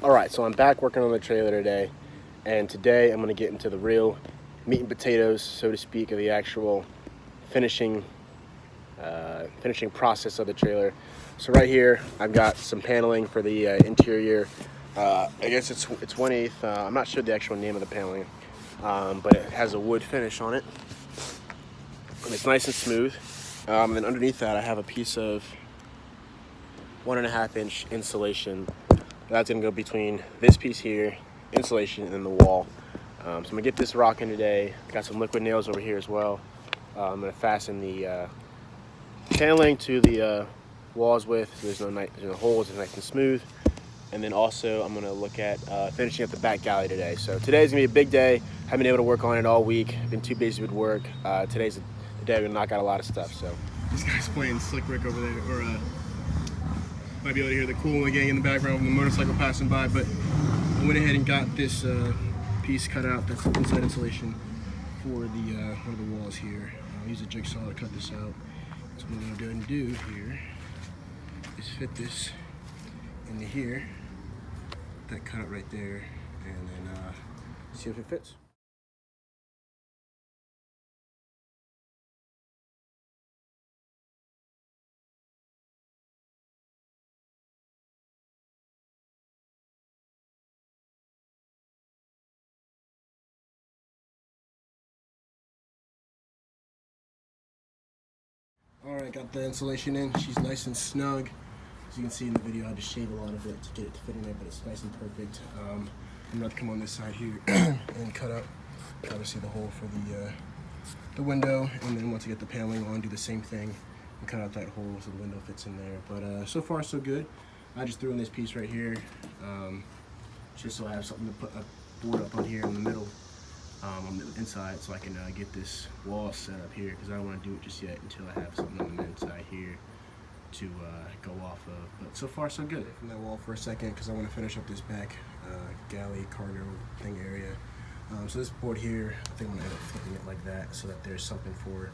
Alright, so I'm back working on the trailer today, and today I'm going to get into the real meat and potatoes, so to speak, of the actual finishing process of the trailer. So right here, I've got some paneling for the interior. I guess it's 1/8. I'm not sure the actual name of the paneling, but it has a wood finish on it, and it's nice and smooth. And then underneath that, I have a piece of 1.5-inch insulation. That's gonna go between this piece here, insulation, and then the wall. So I'm gonna get this rocking today. Got some liquid nails over here as well. I'm gonna fasten the paneling to the walls with, so there's no holes, it's nice and smooth. And then also I'm gonna look at finishing up the back galley today. So today's gonna be a big day. Haven't been able to work on it all week. Been too busy with work. Today's the day we're gonna knock out a lot of stuff. So this guy's playing Slick Rick over there, or might be able to hear the Cool gang in the background with the motorcycle passing by. But I went ahead and got this piece cut out. That's inside insulation for the one of the walls here. I'll use a jigsaw to cut this out. So what I'm gonna go ahead and do here is fit this into here, that cut out right there, and then see if it fits. Alright, got the insulation in. She's nice and snug. As you can see in the video, I had to shave a lot of it to get it to fit in there, but it's nice and perfect. I'm going to come on this side here and cut up, obviously, the hole for the window. And then once I get the paneling on, do the same thing and cut out that hole so the window fits in there. But so far, so good. I just threw in this piece right here, just so I have something to put a board up on here in the middle. On the inside, so I can get this wall set up here, because I don't want to do it just yet until I have something on the inside here to go off of. But so far so good. From that wall for a second, because I want to finish up this back galley cargo thing area. So this board here, I think I'm going to end up flipping it like that, so that there's something for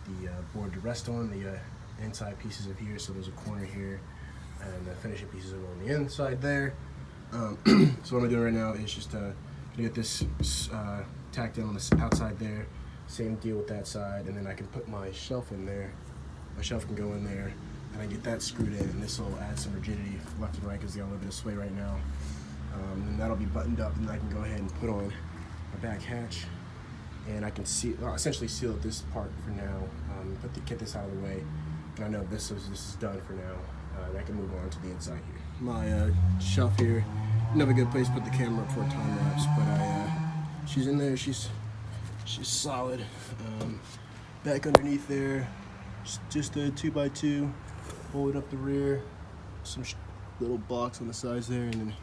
the board to rest on, the inside pieces of here. So there's a corner here, and the finishing pieces are on the inside there. So what I'm doing right now is just gonna get this tacked in on the outside there. Same deal with that side, and then I can put my shelf in there. My shelf can go in there, and I get that screwed in, and this will add some rigidity left and right, because they got a little bit of sway right now. And that'll be buttoned up, and I can go ahead and put on my back hatch, and I can essentially seal this part for now. Get this out of the way, and I know this is done for now. And I can move on to the inside here. My shelf here, another good place to put the camera up for a time lapse, but she's in there. She's solid. Back underneath there, just a 2x2. Hold it up the rear. Some little box on the sides there, and then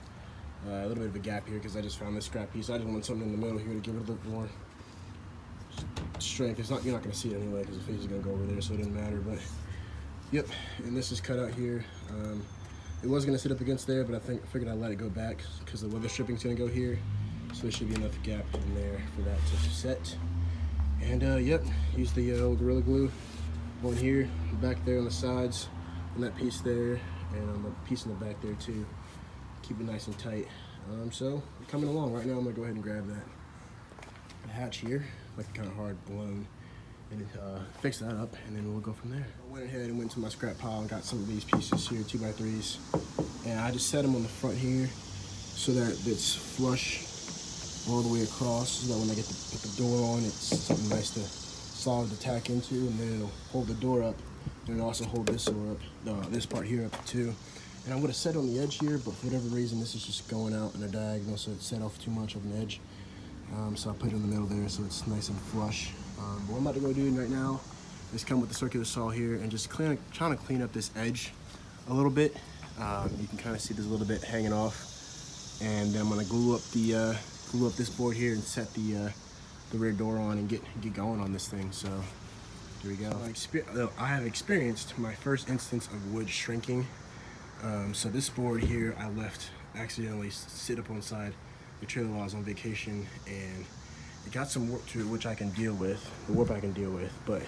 a little bit of a gap here because I just found this scrap piece. I just want something in the middle here to give it a little more strength. You're not going to see it anyway because the face is going to go over there, so it doesn't matter. But yep, and this is cut out here. It was going to sit up against there, but I figured I'd let it go back because the weather stripping's going to go here. So there should be enough gap in there for that to set. And yep, use the old Gorilla Glue on here, back there on the sides, on that piece there, and on the piece in the back there too. Keep it nice and tight. So coming along right now, I'm gonna go ahead and grab that hatch here, like kind of hard blown, and fix that up, and then we'll go from there. I went ahead and went to my scrap pile and got some of these pieces here, 2x3s, and I just set them on the front here so that it's flush all the way across, so that when I get to put the door on, it's something nice to solid to tack into, and then it'll hold the door up, and it'll also hold this door up, this part here up too. And I would have set on the edge here, but for whatever reason, this is just going out in a diagonal, so it's set off too much of an edge. So I put it in the middle there, so it's nice and flush. But what I'm about to go do right now is come with the circular saw here and just trying to clean up this edge a little bit. You can kind of see there's a little bit hanging off, and then I'm gonna glue up this board here and set the rear door on and get going on this thing. So here we go. I have experienced my first instance of wood shrinking. So this board here I left accidentally sit up on side the trailer while I was on vacation, and it got some warp to it, which I can deal with, the warp I can deal with, but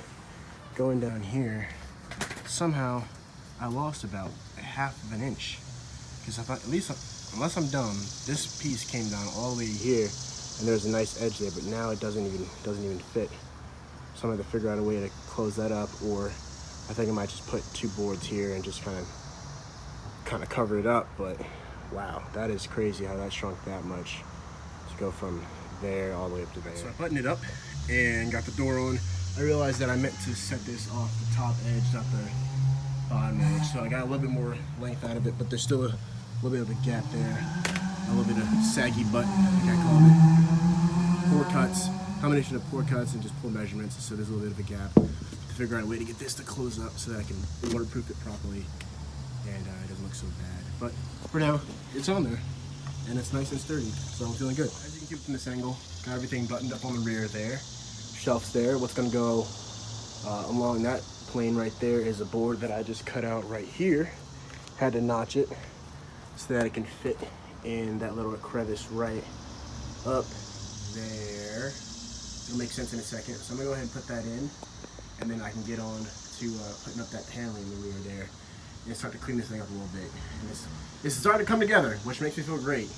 going down here, somehow I lost about 1/2 of an inch, because I thought at least unless I'm dumb, this piece came down all the way here, and there's a nice edge there, but now it doesn't even fit. So I'm gonna have to figure out a way to close that up, or I think I might just put 2 boards here and just kind of cover it up. But wow, that is crazy how that shrunk that much to go from there all the way up to there. So I buttoned it up and got the door on. I realized that I meant to set this off the top edge, not the bottom edge. So I got a little bit more length out of it, but there's still a little bit of a gap there. A little bit of saggy butt, like I called it. Pour cuts, combination of pour cuts and just pour measurements. So there's a little bit of a gap to figure out a way to get this to close up so that I can waterproof it properly and it doesn't look so bad. But for now, it's on there and it's nice and sturdy, so I'm feeling good. As you can see from this angle, got everything buttoned up on the rear there. Shelves there. What's gonna go along that plane right there is a board that I just cut out right here. Had to notch it so that it can fit in that little crevice right up there. It'll make sense in a second. So I'm gonna go ahead and put that in, and then I can get on to putting up that paneling in the rear there and start to clean this thing up a little bit. And this is starting to come together, which makes me feel great,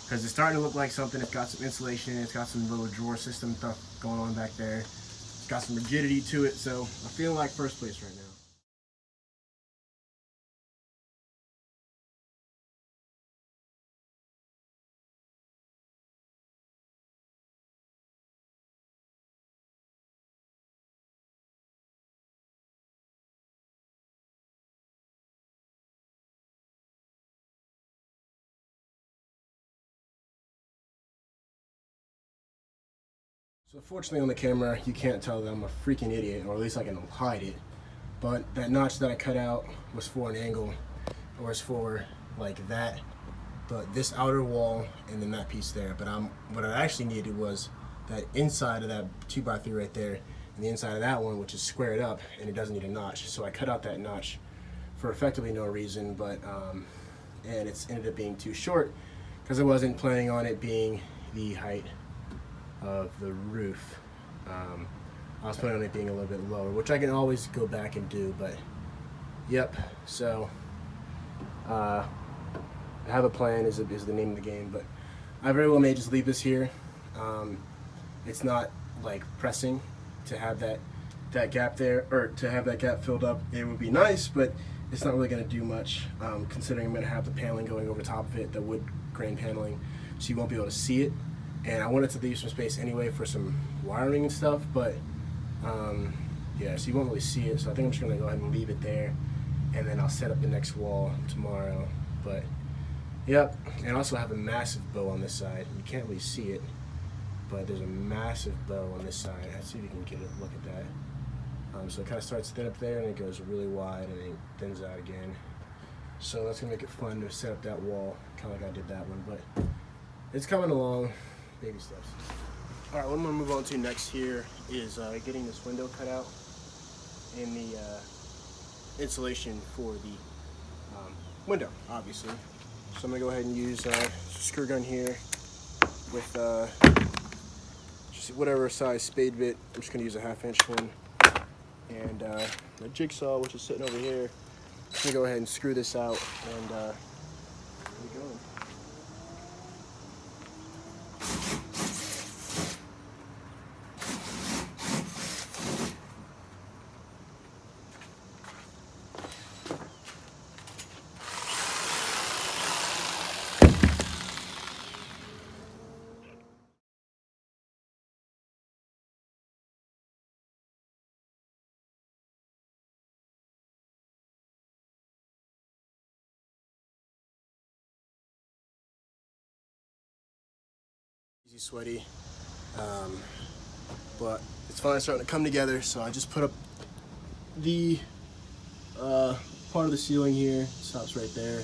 because it's starting to look like something. It's got some insulation, it's got some little drawer system stuff going on back there. It's got some rigidity to it, so I'm feeling like first place right now. So fortunately on the camera, you can't tell that I'm a freaking idiot, or at least I can hide it. But that notch that I cut out was for an angle, or it's for like that. But this outer wall and then that piece there. But what I actually needed was that inside of that 2x3 right there, and the inside of that one, which is squared up, and it doesn't need a notch. So I cut out that notch for effectively no reason, but and it's ended up being too short because I wasn't planning on it being the height of the roof. I was planning on it being a little bit lower, which I can always go back and do, but yep. So I have a plan is the name of the game, but I very well may just leave this here. It's not like pressing to have that gap there, or to have that gap filled up. It would be nice, but it's not really going to do much, considering I'm going to have the paneling going over top of it, the wood grain paneling, so you won't be able to see it. And I wanted to leave some space anyway for some wiring and stuff, but yeah, so you won't really see it. So I think I'm just gonna go ahead and leave it there, and then I'll set up the next wall tomorrow. But yep, and I also have a massive bow on this side. You can't really see it, but there's a massive bow on this side. Let's see if you can get a look at that. So it kind of starts thin up there, and it goes really wide, and then it thins out again. So that's gonna make it fun to set up that wall, kind of like I did that one. But it's coming along. Baby steps. All right, what I'm gonna move on to next here is getting this window cut out and the insulation for the window, obviously. So I'm gonna go ahead and use a screw gun here with just whatever size spade bit. I'm just gonna use a 1/2 inch one, and a jigsaw, which is sitting over here. I'm gonna go ahead and screw this out and get it going. Easy sweaty, but it's finally starting to come together. So I just put up the part of the ceiling here. It stops right there.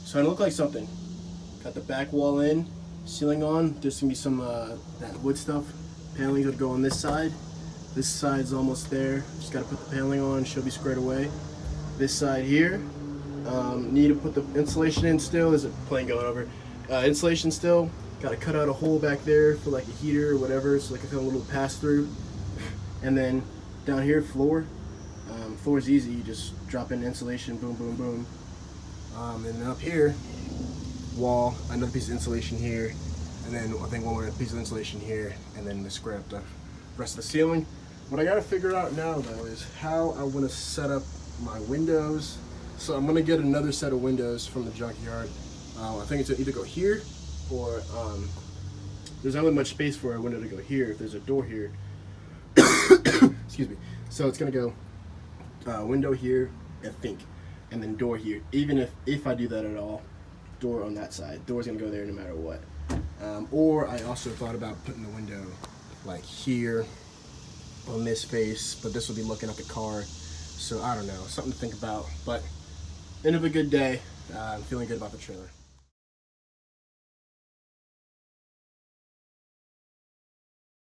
So it look like something. Got the back wall in, ceiling on. There's gonna be some that wood stuff. Paneling would go on this side. This side's almost there. Just gotta put the paneling on. She'll be squared away. This side here, need to put the insulation in still. There's a plane going over. Insulation still. Got to cut out a hole back there for like a heater or whatever, so like a little pass through. And then down here, floor. Floor is easy. You just drop in insulation, boom, boom, boom. And then up here, wall, another piece of insulation here, and then I think one more piece of insulation here, and then the square up the rest of the ceiling. What I gotta figure out now though is how I wanna set up my windows. So I'm gonna get another set of windows from the junkyard. I think it's gonna either go here or there's not really much space for a window to go here if there's a door here. Excuse me. So it's gonna go window here, I think, and then door here. Even if I do that at all, door on that side. Door's gonna go there no matter what. Or I also thought about putting the window like here on this face, but this will be looking at the car. So I don't know, something to think about. But end of a good day. I'm feeling good about the trailer.